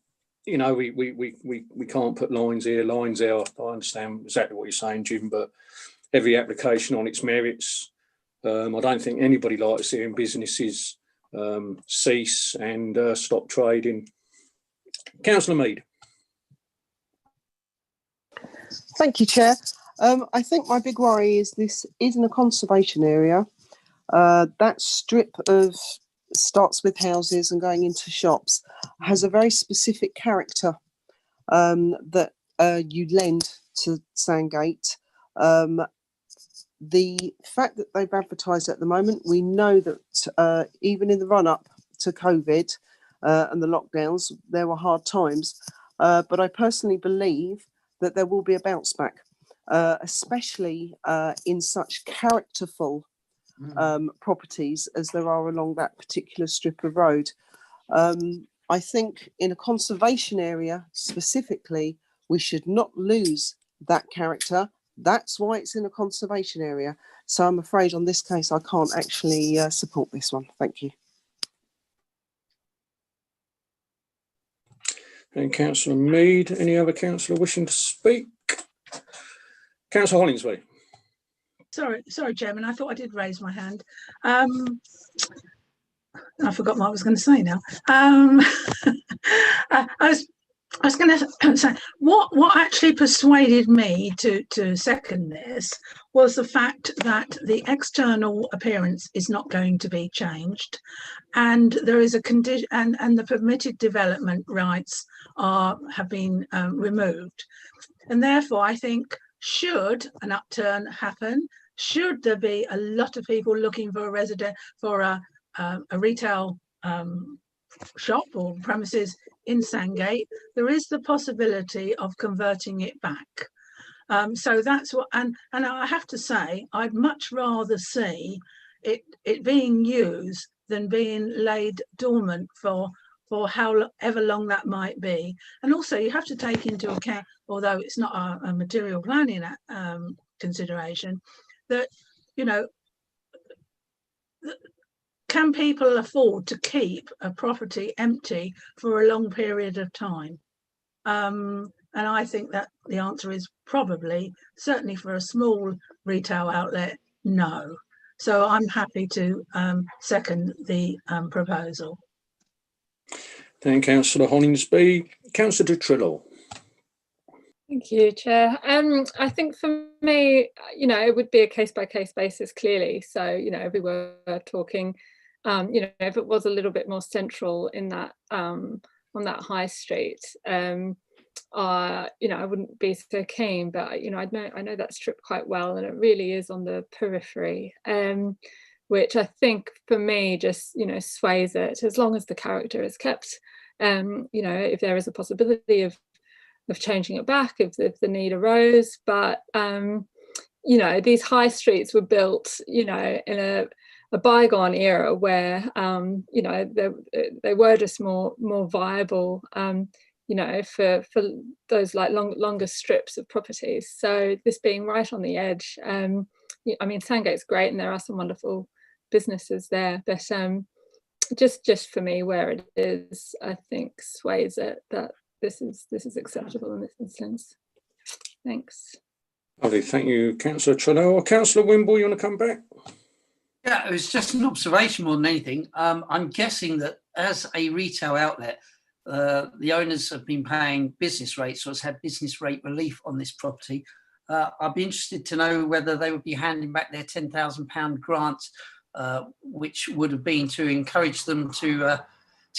you know, we can't put lines here, lines there. I understand exactly what you're saying, Jim, but every application on its merits I don't think anybody likes seeing businesses cease and stop trading. Councillor Mead. Thank you, Chair. I think my big worry is this isn't a conservation area. That strip of starts with houses and going into shops has a very specific character that you lend to Sandgate. The fact that they've advertised at the moment, we know that even in the run-up to COVID and the lockdowns, there were hard times. But I personally believe that there will be a bounce back, especially in such characterful properties as there are along that particular strip of road. I think in a conservation area specifically, we should not lose that character. That's why it's in a conservation area. So I'm afraid on this case, I can't actually support this one. Thank you. And Councillor Mead. Any other councillor wishing to speak? Councillor Hollingsby. Sorry, Chairman. I thought I did raise my hand. I forgot what I was going to say now. I was going to say what actually persuaded me to second this was the fact that the external appearance is not going to be changed, and there is a condition, and the permitted development rights have been removed, and therefore I think should an upturn happen, should there be a lot of people looking for a retail shop or premises in Sandgate, there is the possibility of converting it back. So that's what, and I have to say, I'd much rather see it being used than being laid dormant for however long that might be. And also you have to take into account, although it's not a material planning consideration, that, you know, can people afford to keep a property empty for a long period of time? And I think that the answer is probably, certainly for a small retail outlet, no. So I'm happy to second the proposal. Thank you, Councillor Hollingsby. Councillor Dutrillo. Thank you, Chair. I think for me, you know, it would be a case-by-case basis, clearly. So, you know, if we were talking, you know, if it was a little bit more central in that on that high street, you know, I wouldn't be so keen. But you know, I know that strip quite well, and it really is on the periphery, which I think for me just, you know, sways it as long as the character is kept. You know, if there is a possibility of changing it back if the need arose, but you know, these high streets were built, you know, in a bygone era where you know, they were just more viable, you know, for those like longer strips of properties. So this being right on the edge, I mean, Sandgate's great and there are some wonderful businesses there, but just for me where it is, I think sways it that this is acceptable in this instance. Thanks. Lovely, thank you, Councillor Trelaw. Councillor Wimble, you want to come back? Yeah, it was just an observation more than anything. I'm guessing that as a retail outlet, the owners have been paying business rates or has had business rate relief on this property. I'd be interested to know whether they would be handing back their £10,000 grant, which would have been to encourage them to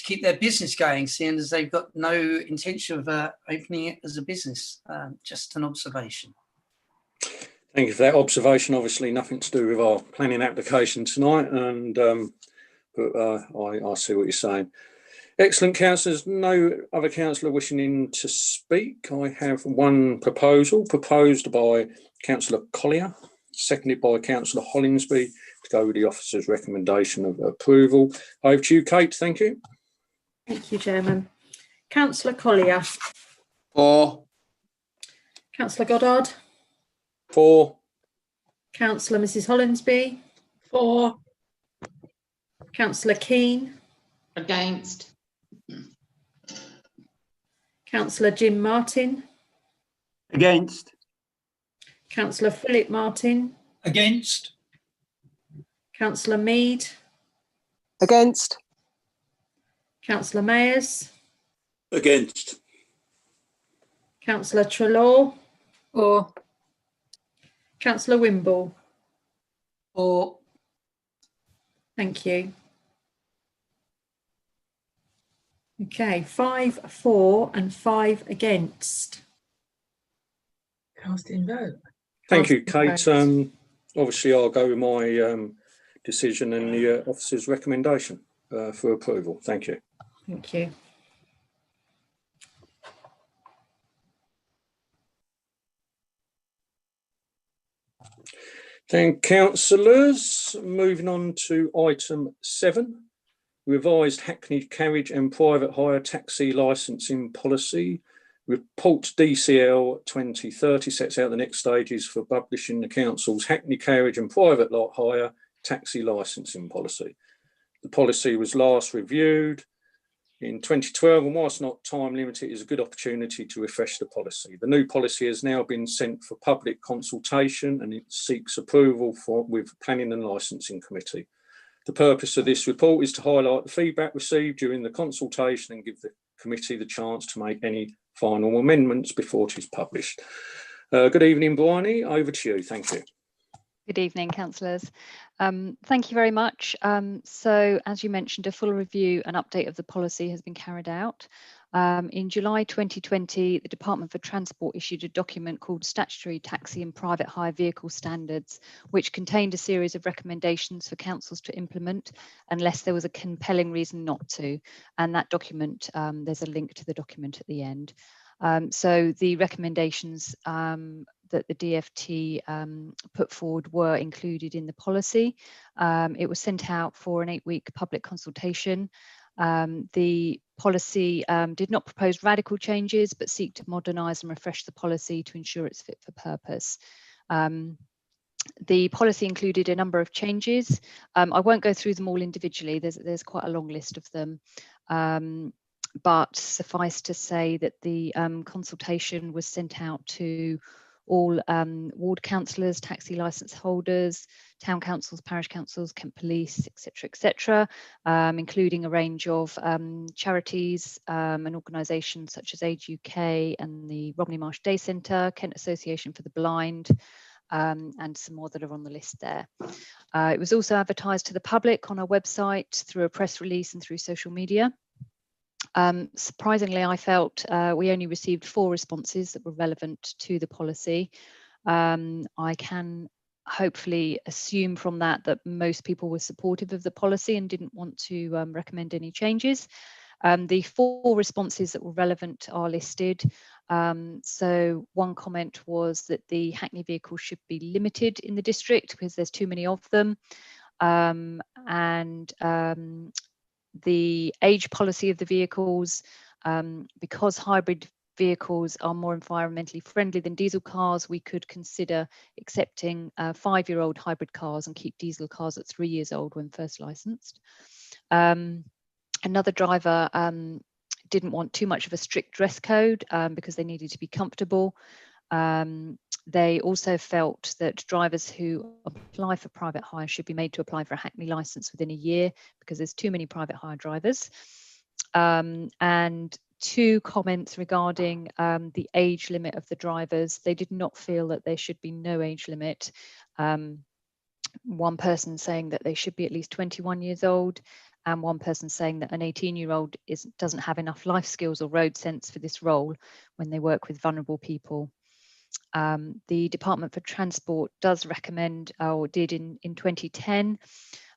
keep their business going, seeing as they've got no intention of opening it as a business. Just an observation. Thank you for that observation. Obviously nothing to do with our planning application tonight, and but I see what you're saying. Excellent, councillors. No other councillor wishing to speak. I have one proposal proposed by Councillor Collier, seconded by Councillor Hollingsby, to go with the officer's recommendation of approval. Over to you, Kate. Thank you. Thank you, Chairman. Councillor Collier. For. Councillor Goddard. For. Councillor Mrs Hollingsby. For. Councillor Keane. Against. Councillor Jim Martin. Against. Councillor Philip Martin. Against. Councillor Mead, Against? Councillor Mayers, Against. Councillor Trelaw, Or Councillor Wimble. Or Thank you. Okay, 5 for and 5 against. Casting vote. Thank you, Casting Kate. vote. Obviously, I'll go with my decision and the officer's recommendation for approval. Thank you. Thank you. Thank councillors. Moving on to item 7, revised Hackney carriage and private hire taxi licensing policy. Report DCL 2030 sets out the next stages for publishing the council's Hackney carriage and private hire taxi licensing policy. The policy was last reviewed in 2012, and whilst not time limited, is a good opportunity to refresh the policy. The new policy has now been sent for public consultation and it seeks approval with Planning and Licensing Committee. The purpose of this report is to highlight the feedback received during the consultation and give the committee the chance to make any final amendments before it is published. Good evening, Bryony. Over to you. Thank you. Good evening, councillors. Thank you very much. So, as you mentioned, a full review and update of the policy has been carried out. In July 2020, the Department for Transport issued a document called Statutory Taxi and Private Hire Vehicle Standards, which contained a series of recommendations for councils to implement unless there was a compelling reason not to. And that document, there's a link to the document at the end. So the recommendations that the DFT put forward were included in the policy. It was sent out for an 8-week public consultation. The policy did not propose radical changes, but seek to modernise and refresh the policy to ensure it's fit for purpose. The policy included a number of changes. I won't go through them all individually. There's quite a long list of them. But suffice to say that the consultation was sent out to all ward councillors, taxi licence holders, town councils, parish councils, Kent Police, etc., including a range of charities and organisations such as Age UK and the Romney Marsh Day Centre, Kent Association for the Blind, and some more that are on the list there. It was also advertised to the public on our website, through a press release and through social media. Surprisingly, I felt we only received 4 responses that were relevant to the policy. I can hopefully assume from that that most people were supportive of the policy and didn't want to recommend any changes. The 4 responses that were relevant are listed. So one comment was that the Hackney vehicles should be limited in the district because there's too many of them. The age policy of the vehicles, because hybrid vehicles are more environmentally friendly than diesel cars, we could consider accepting 5-year-old hybrid cars and keep diesel cars at 3 years old when first licensed. Another driver didn't want too much of a strict dress code because they needed to be comfortable. They also felt that drivers who apply for private hire should be made to apply for a Hackney licence within a year because there's too many private hire drivers. And 2 comments regarding the age limit of the drivers. They did not feel that there should be no age limit. One person saying that they should be at least 21 years old, and one person saying that an 18-year-old doesn't have enough life skills or road sense for this role when they work with vulnerable people. The Department for Transport does recommend, or did in 2010,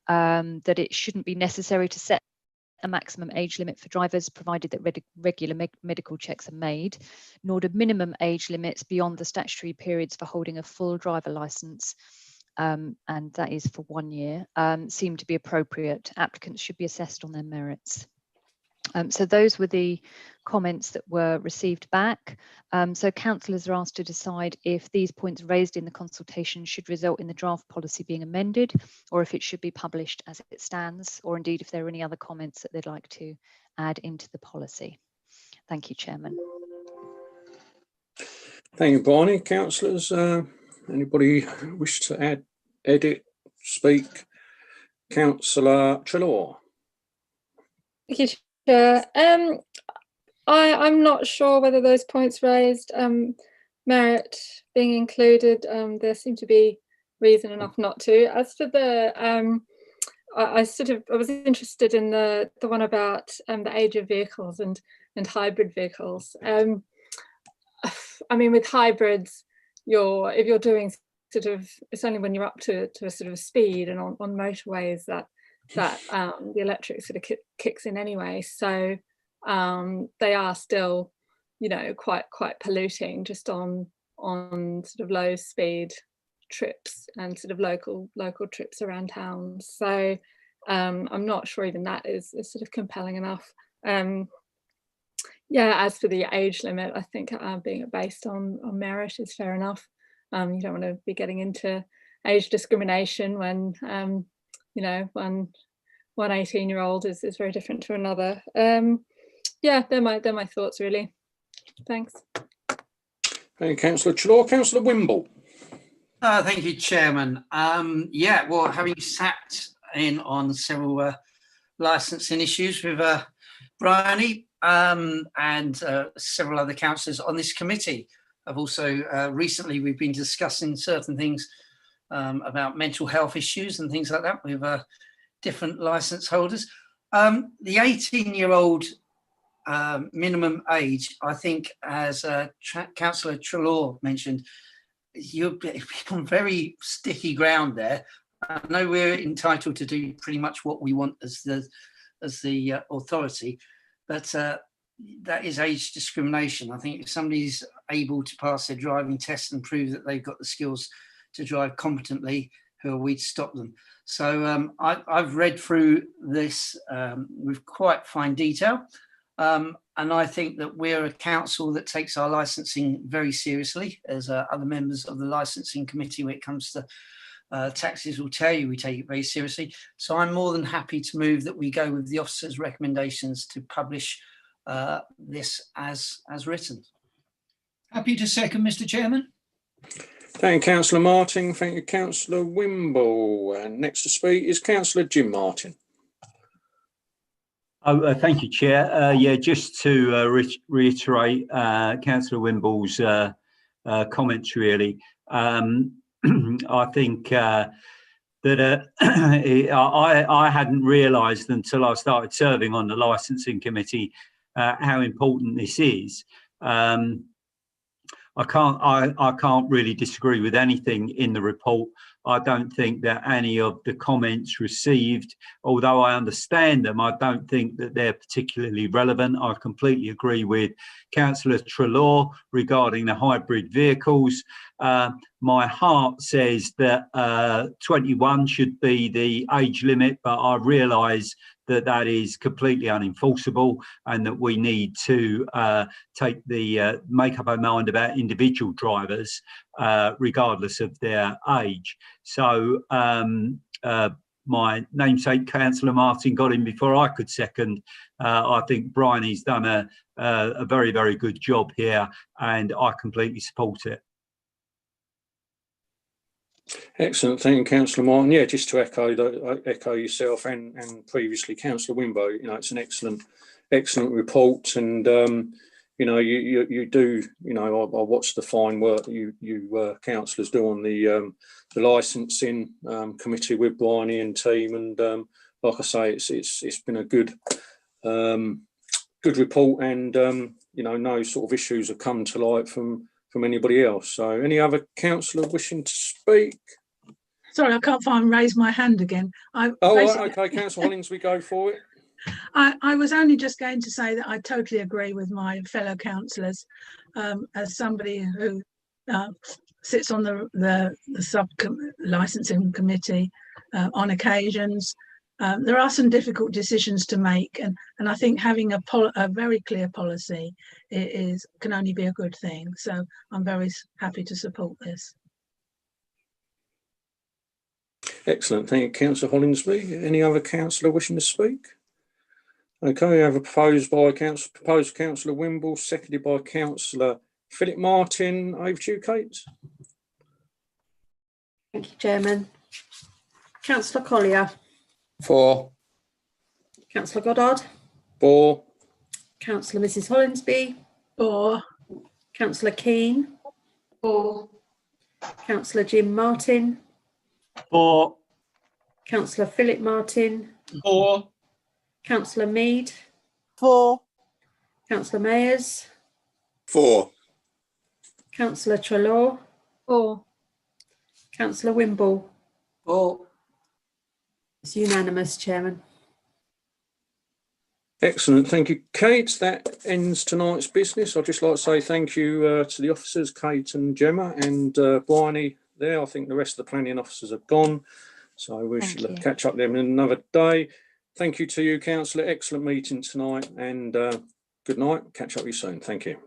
that it shouldn't be necessary to set a maximum age limit for drivers, provided that regular medical checks are made, nor do minimum age limits beyond the statutory periods for holding a full driver licence, and that is for 1 year, seem to be appropriate. Applicants should be assessed on their merits. So those were the comments that were received back. So councillors are asked to decide if these points raised in the consultation should result in the draft policy being amended, or if it should be published as it stands, or indeed if there are any other comments that they'd like to add into the policy. Thank you, Chairman. Thank you, Barney. Councillors, anybody wish to add, edit, speak? Councillor Treloar. Thank you, Chair. I'm not sure whether those points raised merit being included. There seemed to be reason enough not to. As for the, I was interested in the one about the age of vehicles and hybrid vehicles. I mean, with hybrids, if you're doing sort of, it's only when you're up to a sort of speed, and on motorways that the electric sort of kicks in anyway. So they are still, you know, quite polluting just on sort of low speed trips and sort of local trips around towns. So I'm not sure even that is sort of compelling enough. Yeah, as for the age limit, I think being based on merit is fair enough. You don't want to be getting into age discrimination when you know, one 18-year-old is very different to another. Yeah, they're my thoughts really. Thanks. Thank you, Councillor Treloar. Councillor Wimble. Thank you, Chairman. Yeah, well, having sat in on several licensing issues with Bryony and several other councillors on this committee, I've also recently we've been discussing certain things about mental health issues and things like that with different licence holders. The 18-year-old minimum age, I think, as Councillor Treloar mentioned, you've on very sticky ground there. I know we're entitled to do pretty much what we want as the authority, but that is age discrimination. I think if somebody's able to pass their driving test and prove that they've got the skills to drive competently, who are we to stop them? So I've read through this with quite fine detail. And I think that we're a council that takes our licensing very seriously, as other members of the licensing committee, when it comes to taxes will tell you we take it very seriously. So I'm more than happy to move that we go with the officer's recommendations to publish this as written. Happy to second, Mr. Chairman. Thank you, Councillor Martin. Thank you, Councillor Wimble. And next to speak is Councillor Jim Martin. Oh, thank you, Chair. Yeah, just to reiterate Councillor Wimble's comments, really. I think that I hadn't realised until I started serving on the licensing committee how important this is. I can't really disagree with anything in the report. I don't think that any of the comments received, although I understand them, I don't think that they're particularly relevant. I completely agree with Councillor Treloar regarding the hybrid vehicles. My heart says that 21 should be the age limit, but I realise that that is completely unenforceable and that we need to make up our mind about individual drivers regardless of their age. So my namesake Councillor Martin got in before I could second. I think Bryony's done a very, very good job here, and I completely support it. Excellent, thank you, Councillor Martin. Yeah, just to echo yourself and previously Councillor Wimbo, you know, it's an excellent report, and you know, you do, you know, I watched the fine work that you councillors do on the licensing committee with Bryony and team, and like I say, it's been a good report, and you know, no sort of issues have come to light from anybody else. So any other councillor wishing to speak? Sorry, I can't raise my hand again. Right, okay, Councillor Hollings, we go for it. I was only just going to say that I totally agree with my fellow councillors. As somebody who sits on the licensing committee on occasions, there are some difficult decisions to make, and I think having a very clear policy can only be a good thing. So I'm very happy to support this. Excellent, thank you, Councillor Hollingsby. Any other councillor wishing to speak? Okay, we have a proposed Councillor Wimble, seconded by Councillor Philip Martin. Over to you, Kate. Thank you, Chairman. Councillor Collier. 4. Councillor Goddard, 4. Councillor Mrs Hollinsby, 4. Councillor Keane, 4. Councillor Jim Martin, 4. Councillor Philip Martin, 4. Councillor Mead, 4. Councillor Mayers, 4. Councillor Treloar, 4. Councillor Wimble. 4. It's unanimous, Chairman. Excellent. Thank you, Kate. That ends tonight's business. I'd just like to say thank you to the officers, Kate and Gemma, and Bryony there. I think the rest of the planning officers have gone, so we Thank shall you. catch up with them in another day. Thank you to you, Councillor. Excellent meeting tonight, and good night. Catch up with you soon. Thank you.